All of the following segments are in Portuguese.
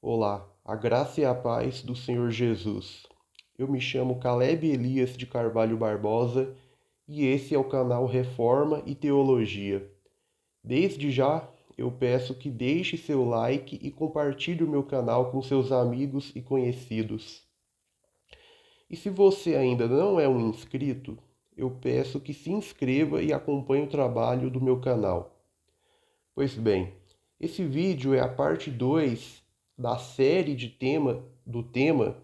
Olá, a graça e a paz do Senhor Jesus. Eu me chamo Caleb Elias de Carvalho Barbosa e esse é o canal Reforma e Teologia. Desde já, eu peço que deixe seu like e compartilhe o meu canal com seus amigos e conhecidos. E se você ainda não é um inscrito, eu peço que se inscreva e acompanhe o trabalho do meu canal. Pois bem, esse vídeo é a parte 2 da série do tema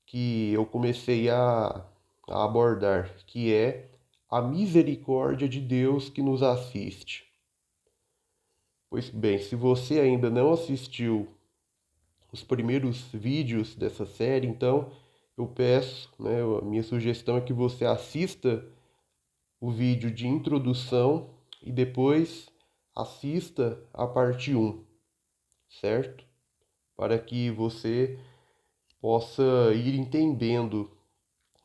que eu comecei a abordar, que é a misericórdia de Deus que nos assiste. Pois bem, se você ainda não assistiu os primeiros vídeos dessa série, então eu peço, a minha sugestão é que você assista o vídeo de introdução e depois assista a parte 1, certo? Para que você possa ir entendendo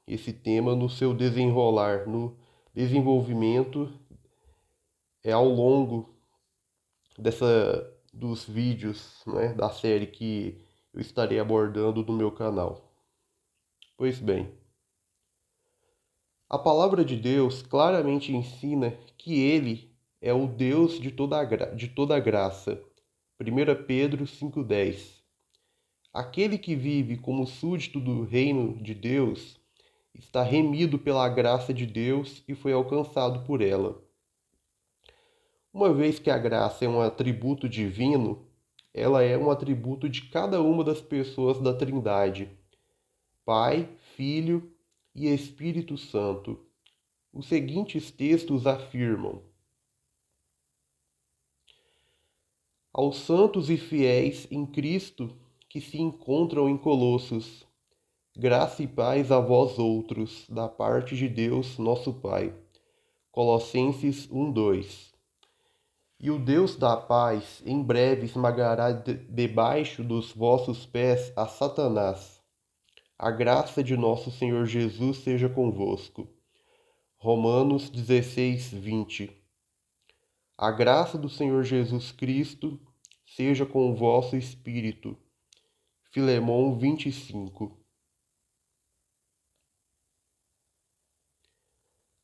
esse tema no seu desenrolar, no desenvolvimento ao longo dos vídeos, da série que eu estarei abordando no meu canal. Pois bem, a palavra de Deus claramente ensina que Ele é o Deus de toda graça. 1 Pedro 5,10. Aquele que vive como súdito do reino de Deus está remido pela graça de Deus e foi alcançado por ela. Uma vez que a graça é um atributo divino, ela é um atributo de cada uma das pessoas da Trindade, Pai, Filho e Espírito Santo. Os seguintes textos afirmam: aos santos e fiéis em Cristo que se encontram em Colossos, graça e paz a vós outros, da parte de Deus, nosso Pai. Colossenses 1:2. E o Deus da paz em breve esmagará debaixo dos vossos pés a Satanás. A graça de nosso Senhor Jesus seja convosco. Romanos 16:20. A graça do Senhor Jesus Cristo seja com o vosso espírito. Filemão 25.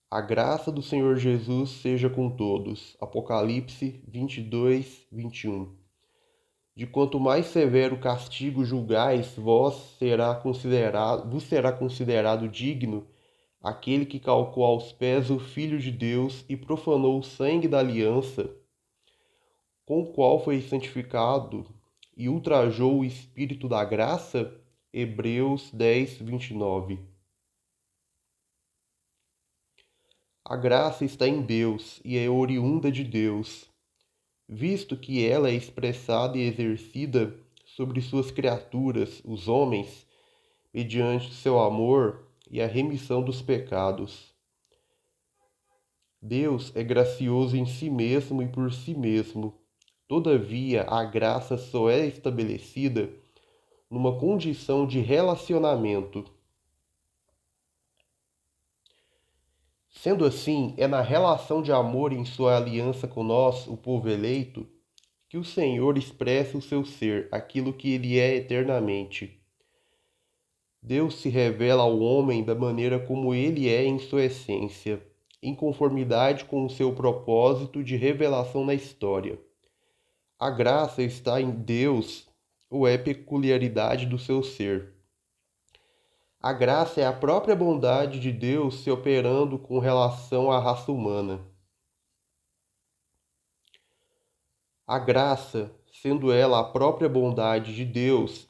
A graça do Senhor Jesus seja com todos. Apocalipse 22:21. De quanto mais severo castigo julgais, vos será considerado digno aquele que calcou aos pés o Filho de Deus e profanou o sangue da aliança, com o qual foi santificado e ultrajou o Espírito da graça. Hebreus 10:29. A graça está em Deus e é oriunda de Deus, visto que ela é expressada e exercida sobre suas criaturas, os homens, mediante seu amor e a remissão dos pecados. Deus é gracioso em si mesmo e por si mesmo. Todavia, a graça só é estabelecida numa condição de relacionamento. Sendo assim, é na relação de amor em sua aliança com nós, o povo eleito, que o Senhor expressa o seu ser, aquilo que ele é eternamente. Deus se revela ao homem da maneira como ele é em sua essência, em conformidade com o seu propósito de revelação na história. A graça está em Deus ou é peculiaridade do seu ser. A graça é a própria bondade de Deus se operando com relação à raça humana. A graça, sendo ela a própria bondade de Deus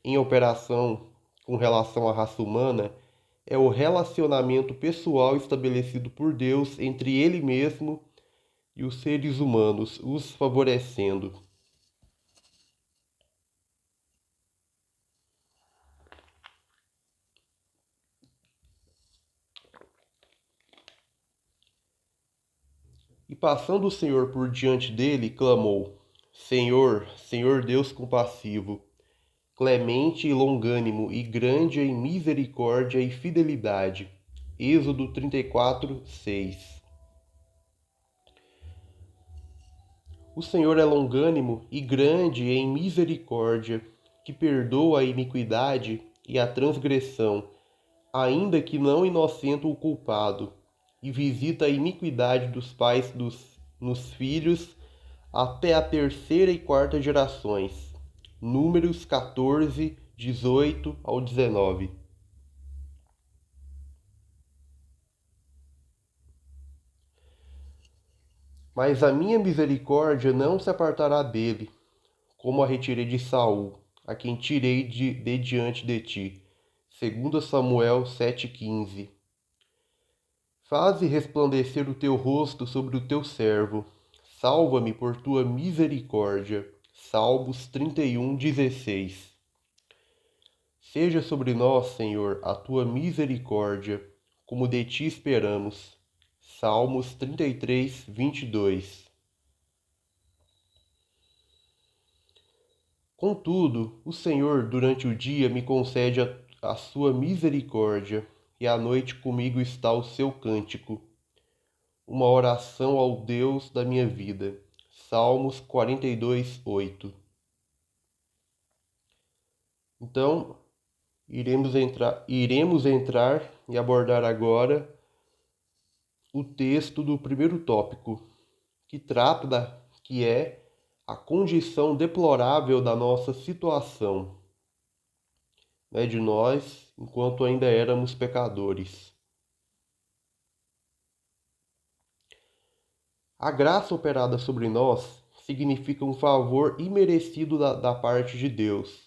em operação com relação à raça humana, é o relacionamento pessoal estabelecido por Deus entre Ele mesmo e os seres humanos, os favorecendo. E passando o Senhor por diante dele, clamou: Senhor, Senhor Deus compassivo, clemente e longânimo e grande em misericórdia e fidelidade. Êxodo 34:6. O Senhor é longânimo e grande em misericórdia, que perdoa a iniquidade e a transgressão, ainda que não inocente o culpado, e visita a iniquidade dos pais nos filhos até a terceira e quarta gerações. Números 14, 18 ao 19. Mas a minha misericórdia não se apartará dele, como a retirei de Saul, a quem tirei de diante de ti. 2 Samuel 7,15. Faze resplandecer o teu rosto sobre o teu servo. Salva-me por tua misericórdia. Salmos 31:16. Seja sobre nós, Senhor, a tua misericórdia, como de ti esperamos. Salmos 33:22. Contudo, o Senhor durante o dia me concede a sua misericórdia, e à noite comigo está o seu cântico, uma oração ao Deus da minha vida. Salmos 42:8. Então, iremos entrar e abordar agora o texto do primeiro tópico, que é a condição deplorável da nossa situação, né, de nós enquanto ainda éramos pecadores. A graça operada sobre nós significa um favor imerecido da parte de Deus.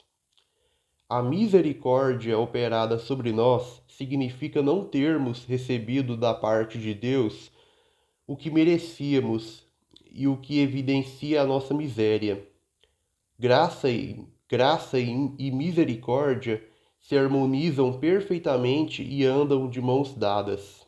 A misericórdia operada sobre nós significa não termos recebido da parte de Deus o que merecíamos e o que evidencia a nossa miséria. Graça e misericórdia se harmonizam perfeitamente e andam de mãos dadas.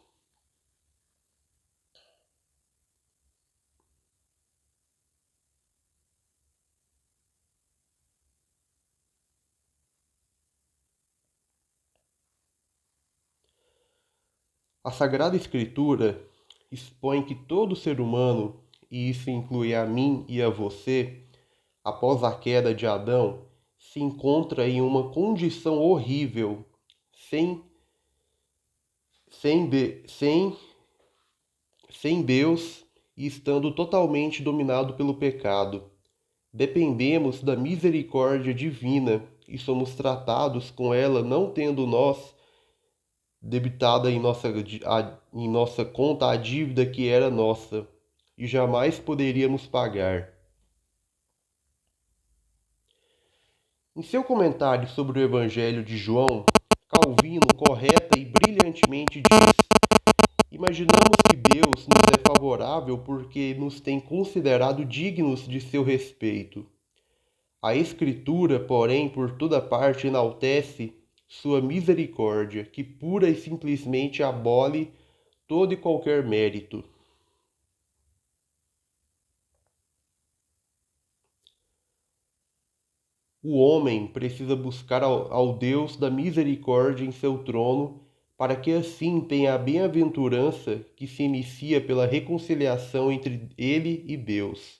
A Sagrada Escritura expõe que todo ser humano, e isso inclui a mim e a você, após a queda de Adão, se encontra em uma condição horrível, sem, sem, sem, sem Deus e estando totalmente dominado pelo pecado. Dependemos da misericórdia divina e somos tratados com ela não tendo nós debitada em nossa conta a dívida que era nossa e jamais poderíamos pagar. Em seu comentário sobre o Evangelho de João, Calvino correta e brilhantemente diz: imaginamos que Deus nos é favorável porque nos tem considerado dignos de seu respeito. A Escritura, porém, por toda parte enaltece sua misericórdia, que pura e simplesmente abole todo e qualquer mérito. O homem precisa buscar ao Deus da misericórdia em seu trono, para que assim tenha a bem-aventurança que se inicia pela reconciliação entre ele e Deus.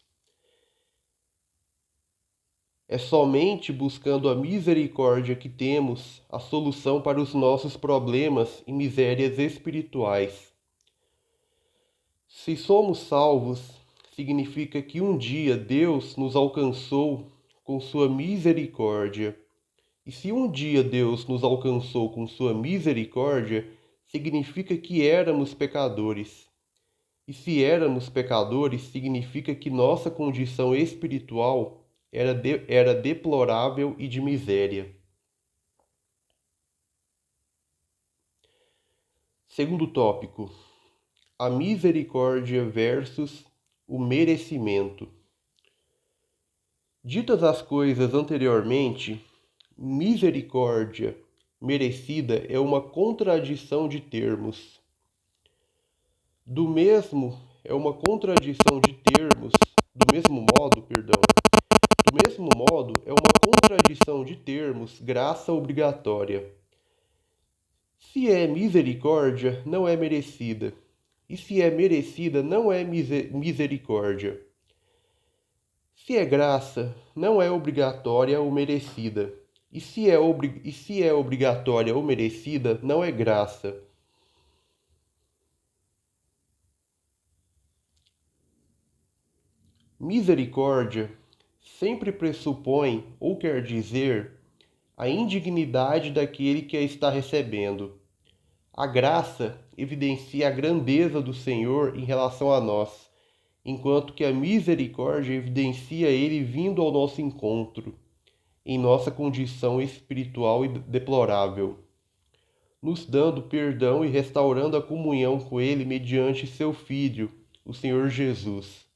É somente buscando a misericórdia que temos a solução para os nossos problemas e misérias espirituais. Se somos salvos, significa que um dia Deus nos alcançou com sua misericórdia. E se um dia Deus nos alcançou com sua misericórdia, significa que éramos pecadores. E se éramos pecadores, significa que nossa condição espiritual era deplorável e de miséria. Segundo tópico: a misericórdia versus o merecimento. Ditas as coisas anteriormente, misericórdia merecida é uma contradição de termos. Do mesmo modo, é uma contradição de termos graça obrigatória. Se é misericórdia, não é merecida. E se é merecida, não é misericórdia. Se é graça, não é obrigatória ou merecida. E se é obrigatória ou merecida, não é graça. Misericórdia sempre pressupõe ou quer dizer a indignidade daquele que a está recebendo. A graça evidencia a grandeza do Senhor em relação a nós, enquanto que a misericórdia evidencia ele vindo ao nosso encontro, em nossa condição espiritual e deplorável, nos dando perdão e restaurando a comunhão com ele mediante seu Filho, o Senhor Jesus.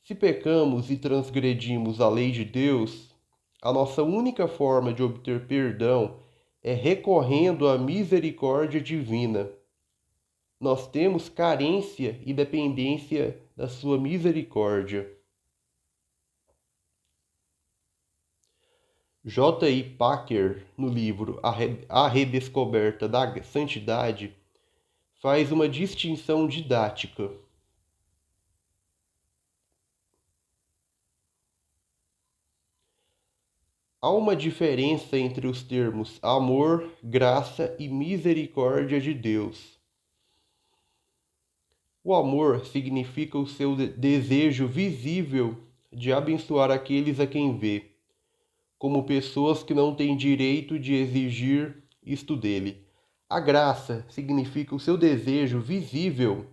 Se pecamos e transgredimos a lei de Deus, a nossa única forma de obter perdão é recorrendo à misericórdia divina. Nós temos carência e dependência da sua misericórdia. J.I. Packer, no livro A Redescoberta da Santidade, faz uma distinção didática. Há uma diferença entre os termos amor, graça e misericórdia de Deus. O amor significa o seu desejo visível de abençoar aqueles a quem vê, como pessoas que não têm direito de exigir isto dele. A graça significa o seu desejo visível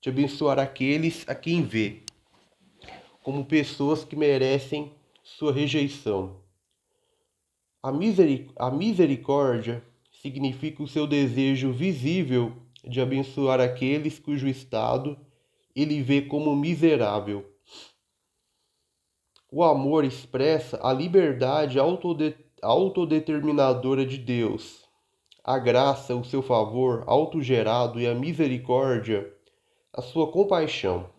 de abençoar aqueles a quem vê, como pessoas que merecem sua rejeição. A misericórdia significa o seu desejo visível de abençoar aqueles cujo estado ele vê como miserável. O amor expressa a liberdade autodeterminadora de Deus. A graça, o seu favor autogerado e a misericórdia, a sua compaixão.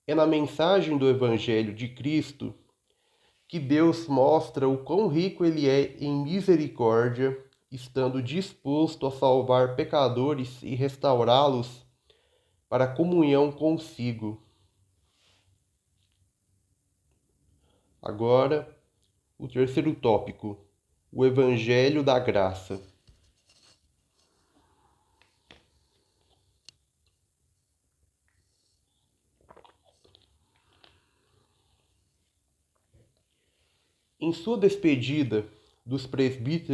É na mensagem do Evangelho de Cristo que Deus mostra o quão rico Ele é em misericórdia, estando disposto a salvar pecadores e restaurá-los para a comunhão consigo. Agora, o terceiro tópico, o Evangelho da Graça. Em sua despedida dos presbíteros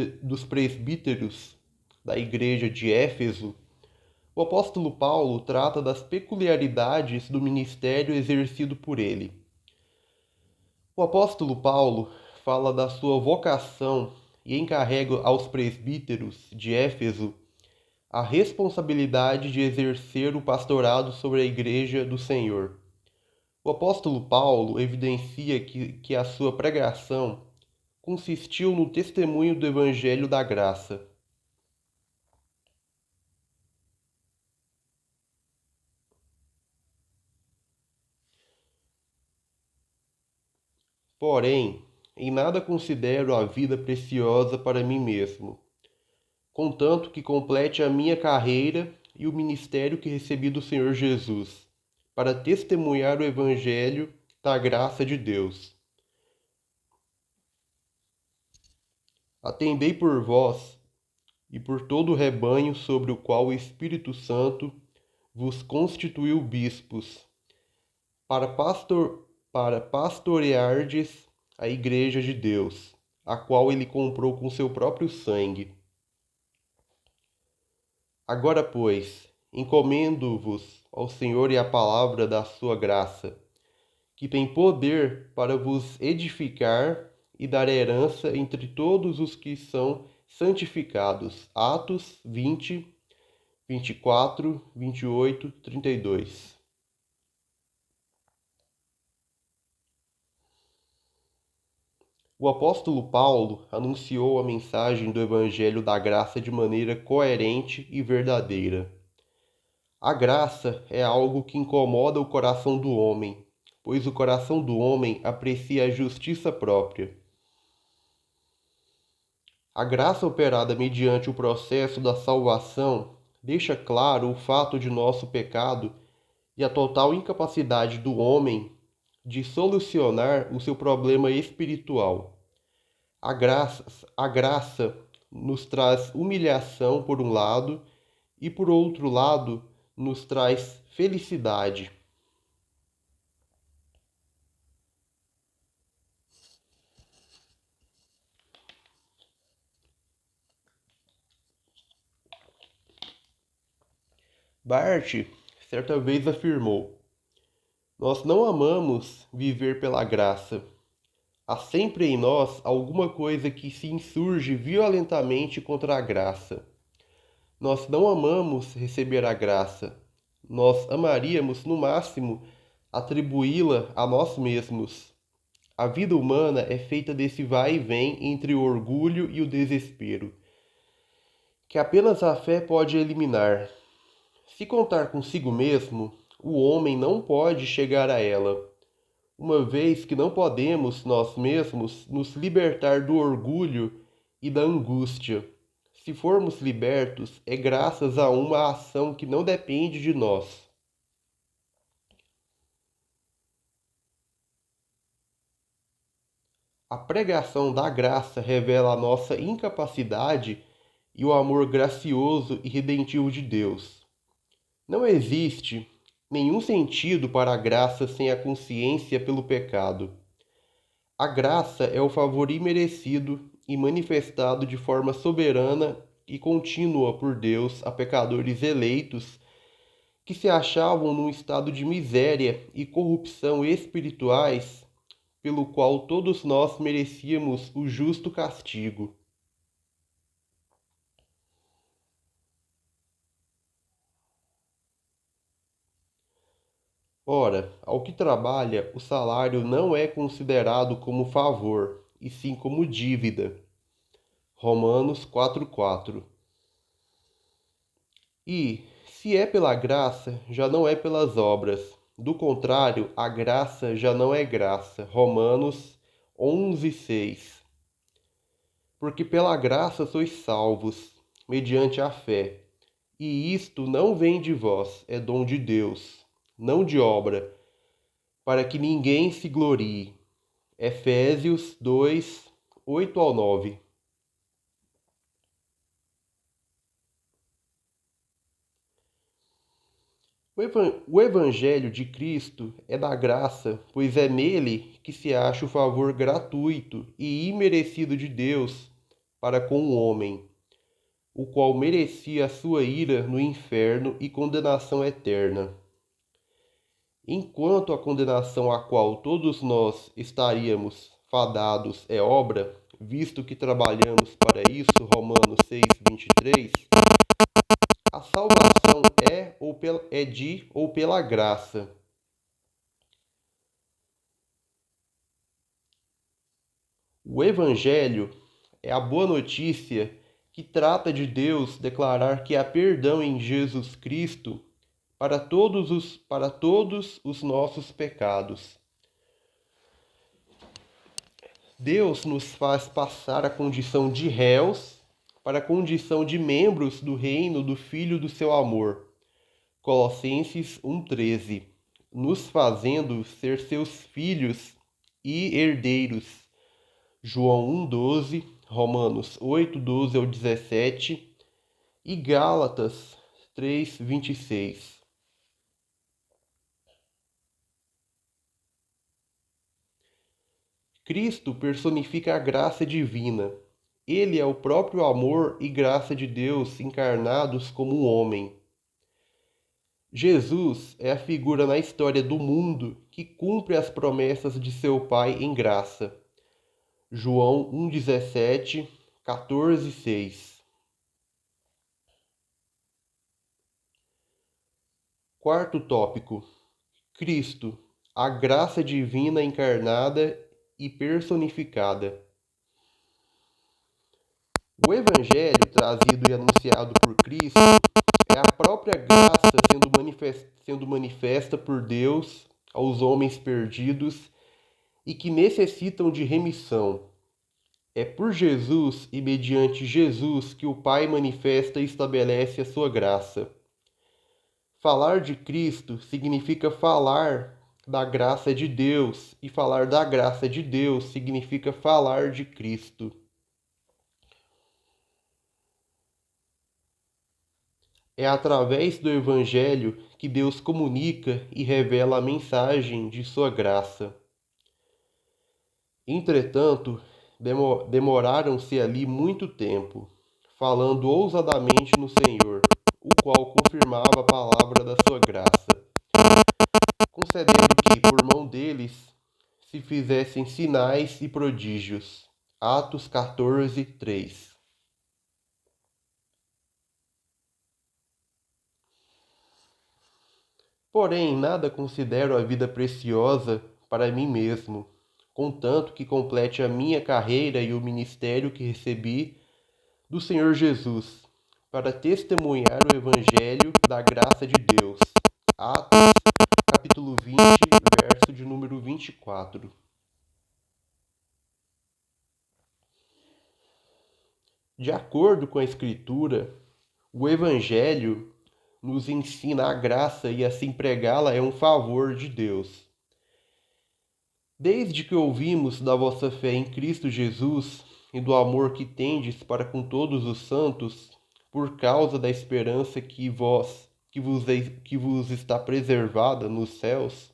da igreja de Éfeso, o apóstolo Paulo trata das peculiaridades do ministério exercido por ele. O apóstolo Paulo fala da sua vocação e encarrega aos presbíteros de Éfeso a responsabilidade de exercer o pastorado sobre a igreja do Senhor. O apóstolo Paulo evidencia que a sua pregação consistiu no testemunho do Evangelho da Graça. Porém, em nada considero a vida preciosa para mim mesmo, contanto que complete a minha carreira e o ministério que recebi do Senhor Jesus, para testemunhar o Evangelho da graça de Deus. Atendei por vós e por todo o rebanho sobre o qual o Espírito Santo vos constituiu bispos, para pastoreardes a igreja de Deus, a qual ele comprou com seu próprio sangue. Agora, pois, encomendo-vos ao Senhor e à palavra da sua graça, que tem poder para vos edificar e dar herança entre todos os que são santificados. Atos 20, 24, 28, 32. O apóstolo Paulo anunciou a mensagem do Evangelho da Graça de maneira coerente e verdadeira. A graça é algo que incomoda o coração do homem, pois o coração do homem aprecia a justiça própria. A graça operada mediante o processo da salvação deixa claro o fato de nosso pecado e a total incapacidade do homem de solucionar o seu problema espiritual. A graça nos traz humilhação por um lado e por outro lado nos traz felicidade. Bart certa vez afirmou: Nós não amamos viver pela graça. Há sempre em nós alguma coisa que se insurge violentamente contra a graça. Nós não amamos receber a graça. Nós amaríamos, no máximo, atribuí-la a nós mesmos. A vida humana é feita desse vai e vem entre o orgulho e o desespero, que apenas a fé pode eliminar. Se contar consigo mesmo, o homem não pode chegar a ela, uma vez que não podemos nós mesmos nos libertar do orgulho e da angústia. Se formos libertos, é graças a uma ação que não depende de nós. A pregação da graça revela a nossa incapacidade e o amor gracioso e redentivo de Deus. Não existe nenhum sentido para a graça sem a consciência pelo pecado. A graça é o favor imerecido e manifestado de forma soberana e contínua por Deus a pecadores eleitos que se achavam num estado de miséria e corrupção espirituais, pelo qual todos nós merecíamos o justo castigo. Ora, ao que trabalha, o salário não é considerado como favor, e sim como dívida. Romanos 4:4. E, se é pela graça, já não é pelas obras. Do contrário, a graça já não é graça. Romanos 11:6. Porque pela graça sois salvos, mediante a fé. E isto não vem de vós, é dom de Deus, não de obra, para que ninguém se glorie. Efésios 2, 8-9. O Evangelho de Cristo é da graça, pois é nele que se acha o favor gratuito e imerecido de Deus para com o homem, o qual merecia a sua ira no inferno e condenação eterna. Enquanto a condenação a qual todos nós estaríamos fadados é obra, visto que trabalhamos para isso, Romanos 6:23, a salvação é de ou pela graça. O Evangelho é a boa notícia que trata de Deus declarar que há perdão em Jesus Cristo para todos os nossos pecados. Deus nos faz passar a condição de réus para a condição de membros do reino do Filho do seu amor. Colossenses 1:13. Nos fazendo ser seus filhos e herdeiros. João 1:12, Romanos 8:12-17 e Gálatas 3:26. Cristo personifica a graça divina. Ele é o próprio amor e graça de Deus encarnados como um homem. Jesus é a figura na história do mundo que cumpre as promessas de seu Pai em graça. João 1:17, 14:6. Quarto tópico: Cristo, a graça divina encarnada e personificada. O Evangelho trazido e anunciado por Cristo é a própria graça sendo manifesta por Deus aos homens perdidos e que necessitam de remissão. É por Jesus e mediante Jesus que o Pai manifesta e estabelece a sua graça. Falar de Cristo significa falar da graça de Deus, e falar da graça de Deus significa falar de Cristo. É através do Evangelho que Deus comunica e revela a mensagem de sua graça. Entretanto, demoraram-se ali muito tempo, falando ousadamente no Senhor, o qual confirmava a palavra da sua graça, concedendo que, por mão deles, se fizessem sinais e prodígios. Atos 14, 3. Porém, nada considero a vida preciosa para mim mesmo, contanto que complete a minha carreira e o ministério que recebi do Senhor Jesus, para testemunhar o Evangelho da graça de Deus. Atos, capítulo 20, verso de número 24. De acordo com a Escritura, o Evangelho nos ensina a graça e assim pregá-la é um favor de Deus. Desde que ouvimos da vossa fé em Cristo Jesus e do amor que tendes para com todos os santos, por causa da esperança que vos está preservada nos céus,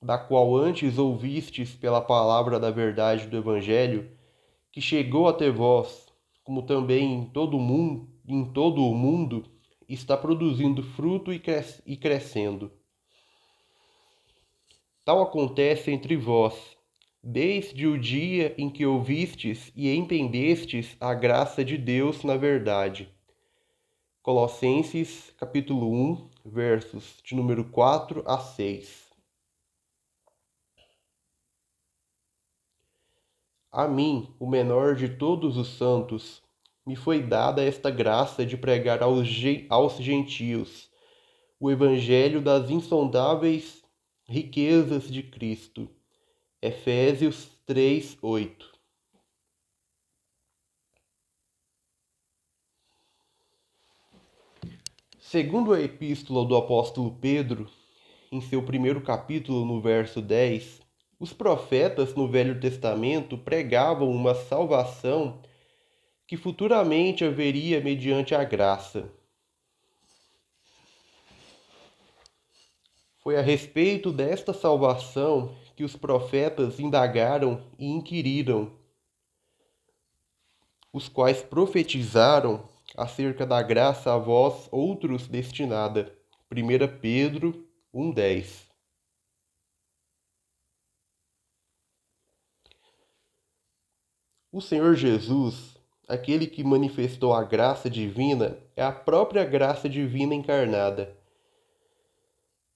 da qual antes ouvistes pela palavra da verdade do Evangelho, que chegou até vós, como também em todo o mundo, está produzindo fruto e crescendo. Tal acontece entre vós, desde o dia em que ouvistes e entendestes a graça de Deus na verdade. Colossenses, capítulo 1, versos de número 4 a 6. A mim, o menor de todos os santos, me foi dada esta graça de pregar aos gentios o evangelho das insondáveis riquezas de Cristo. Efésios 3, 8. Segundo a epístola do apóstolo Pedro, em seu primeiro capítulo, no verso 10, os profetas no Velho Testamento pregavam uma salvação que futuramente haveria mediante a graça. Foi a respeito desta salvação que os profetas indagaram e inquiriram, os quais profetizaram acerca da graça a vós outros destinada. 1 Pedro 1,10. O Senhor Jesus, aquele que manifestou a graça divina, é a própria graça divina encarnada.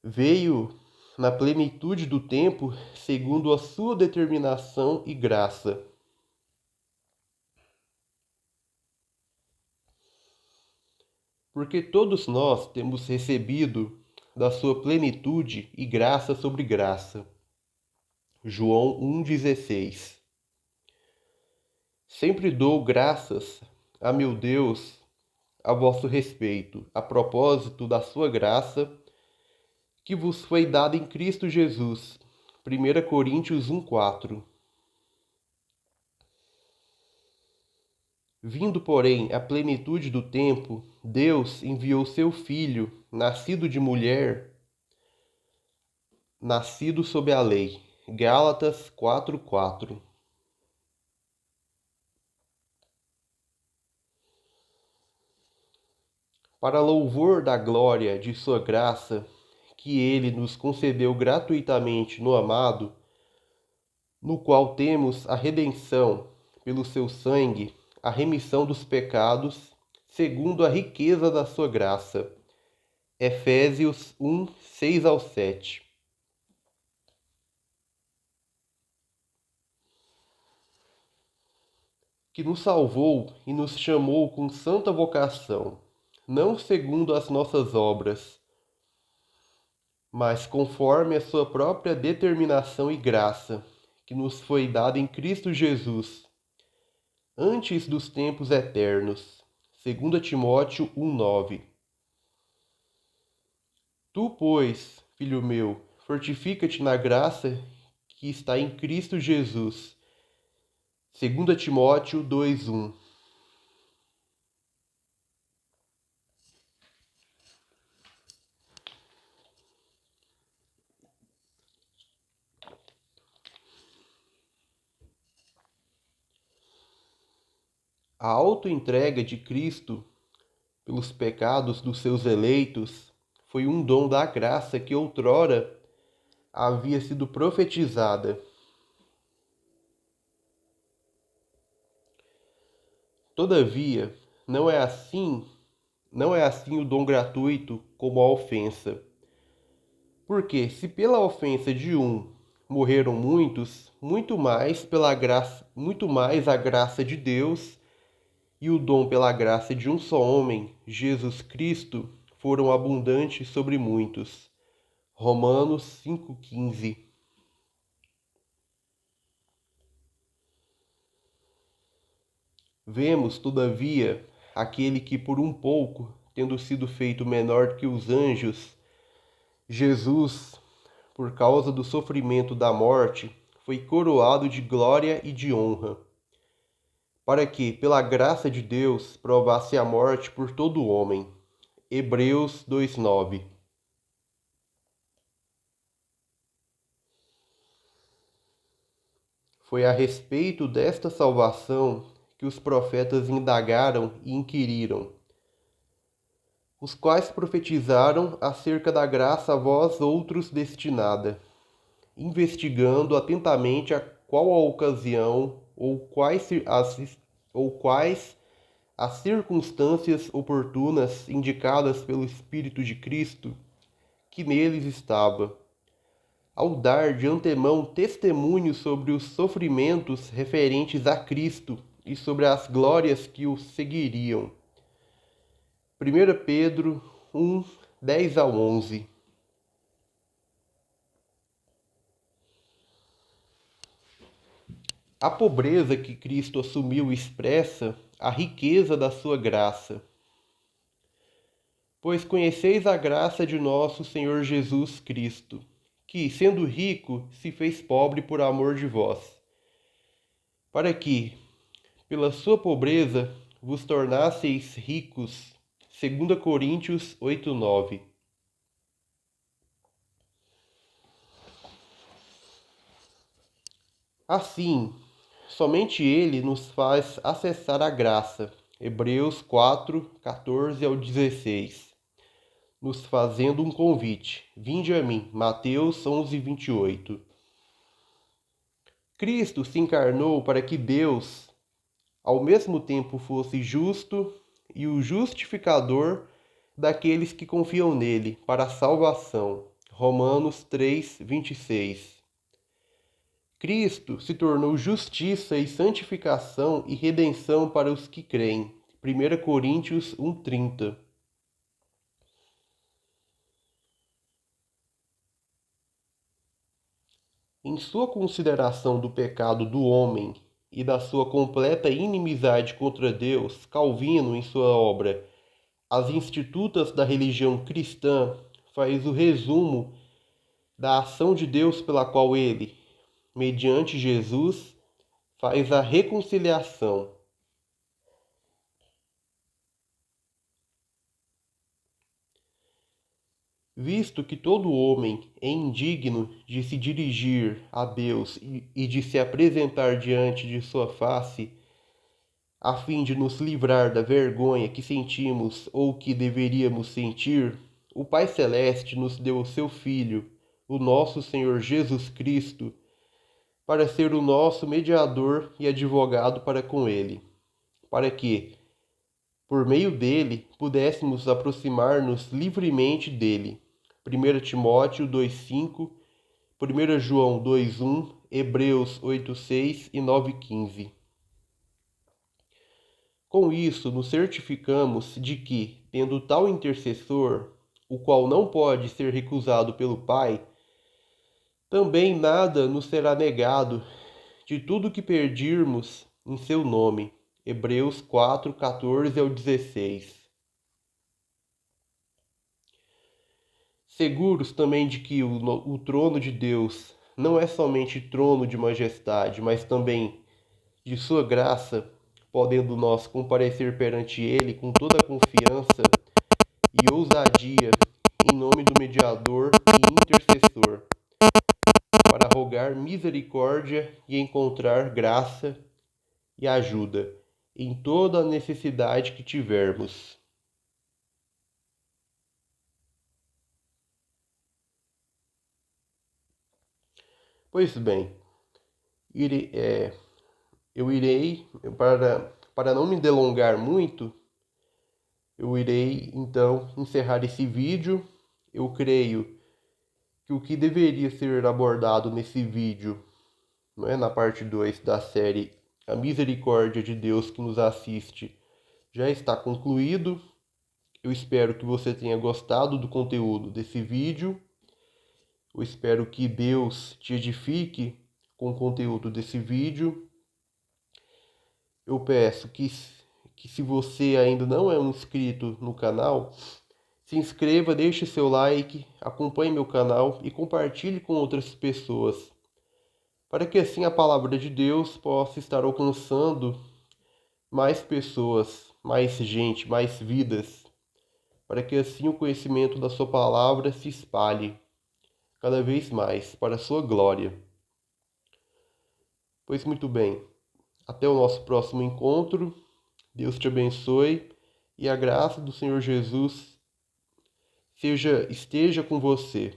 Veio na plenitude do tempo, segundo a sua determinação e graça. Porque todos nós temos recebido da sua plenitude e graça sobre graça. João 1,16. Sempre dou graças a meu Deus a vosso respeito, a propósito da sua graça, que vos foi dada em Cristo Jesus. 1 Coríntios 1,4. Vindo, porém, a plenitude do tempo, Deus enviou seu Filho, nascido de mulher, nascido sob a lei. Gálatas 4,4. Para louvor da glória de sua graça, que ele nos concedeu gratuitamente no amado, no qual temos a redenção pelo seu sangue, a remissão dos pecados, segundo a riqueza da sua graça. Efésios 1, 6 ao 7. Que nos salvou e nos chamou com santa vocação, não segundo as nossas obras, mas conforme a sua própria determinação e graça, que nos foi dada em Cristo Jesus, antes dos tempos eternos. 2 Timóteo 1,9. Tu, pois, filho meu, fortifica-te na graça que está em Cristo Jesus. 2 Timóteo 2:1. A autoentrega de Cristo pelos pecados dos seus eleitos foi um dom da graça que outrora havia sido profetizada. Todavia, não é assim o dom gratuito como a ofensa. Porque se pela ofensa de um morreram muitos, muito mais a graça de Deus e o dom pela graça de um só homem, Jesus Cristo, foram abundantes sobre muitos. Romanos 5,15. Vemos, todavia, aquele que por um pouco, tendo sido feito menor que os anjos, Jesus, por causa do sofrimento da morte, foi coroado de glória e de honra, para que, pela graça de Deus, provasse a morte por todo o homem. Hebreus 2:9. Foi a respeito desta salvação que os profetas indagaram e inquiriram, os quais profetizaram acerca da graça a vós outros destinada, investigando atentamente qual a ocasião ou quais as circunstâncias oportunas indicadas pelo Espírito de Cristo que neles estava, ao dar de antemão testemunho sobre os sofrimentos referentes a Cristo e sobre as glórias que o seguiriam. 1 Pedro 1, 10 a 11. A pobreza que Cristo assumiu expressa a riqueza da sua graça. Pois conheceis a graça de nosso Senhor Jesus Cristo, que, sendo rico, se fez pobre por amor de vós, para que, pela sua pobreza, vos tornasseis ricos. 2 Coríntios 8:9. Assim, somente Ele nos faz acessar a graça. Hebreus 4, 14 ao 16. Nos fazendo um convite. Vinde a mim. Mateus 11, 28. Cristo se encarnou para que Deus, ao mesmo tempo, fosse justo e o justificador daqueles que confiam nele, para a salvação. Romanos 3, 26. Cristo se tornou justiça e santificação e redenção para os que creem. 1 Coríntios 1:30. Em sua consideração do pecado do homem e da sua completa inimizade contra Deus, Calvino, em sua obra As Institutas da Religião Cristã, faz o resumo da ação de Deus pela qual ele, mediante Jesus, faz a reconciliação. Visto que todo homem é indigno de se dirigir a Deus e de se apresentar diante de sua face, a fim de nos livrar da vergonha que sentimos ou que deveríamos sentir, o Pai Celeste nos deu o seu Filho, o nosso Senhor Jesus Cristo, para ser o nosso mediador e advogado para com Ele, para que, por meio dele, pudéssemos aproximar-nos livremente dele. 1 Timóteo 2,5, 1 João 2,1, Hebreus 8,6 e 9,15. Com isso, nos certificamos de que, tendo tal intercessor, o qual não pode ser recusado pelo Pai, também nada nos será negado de tudo que pedirmos em seu nome. Hebreus 4, 14 ao 16. seguros também de que o trono de Deus não é somente trono de majestade, mas também de sua graça, podendo nós comparecer perante Ele com toda a confiança e ousadia, em nome do mediador e intercessor, para rogar misericórdia e encontrar graça e ajuda em toda a necessidade que tivermos. Pois bem, eu irei, para não me delongar muito, eu irei então encerrar esse vídeo. Eu creio que o que deveria ser abordado nesse vídeo, não é, na parte 2 da série A Misericórdia de Deus que nos assiste, já está concluído. Eu espero que você tenha gostado do conteúdo desse vídeo. Eu espero que Deus te edifique com o conteúdo desse vídeo. Eu peço que se você ainda não é um inscrito no canal, se inscreva, deixe seu like, acompanhe meu canal e compartilhe com outras pessoas, para que assim a palavra de Deus possa estar alcançando mais pessoas, mais gente, mais vidas, para que assim o conhecimento da sua palavra se espalhe cada vez mais para a sua glória. Pois muito bem, até o nosso próximo encontro. Deus te abençoe e a graça do Senhor Jesus esteja com você.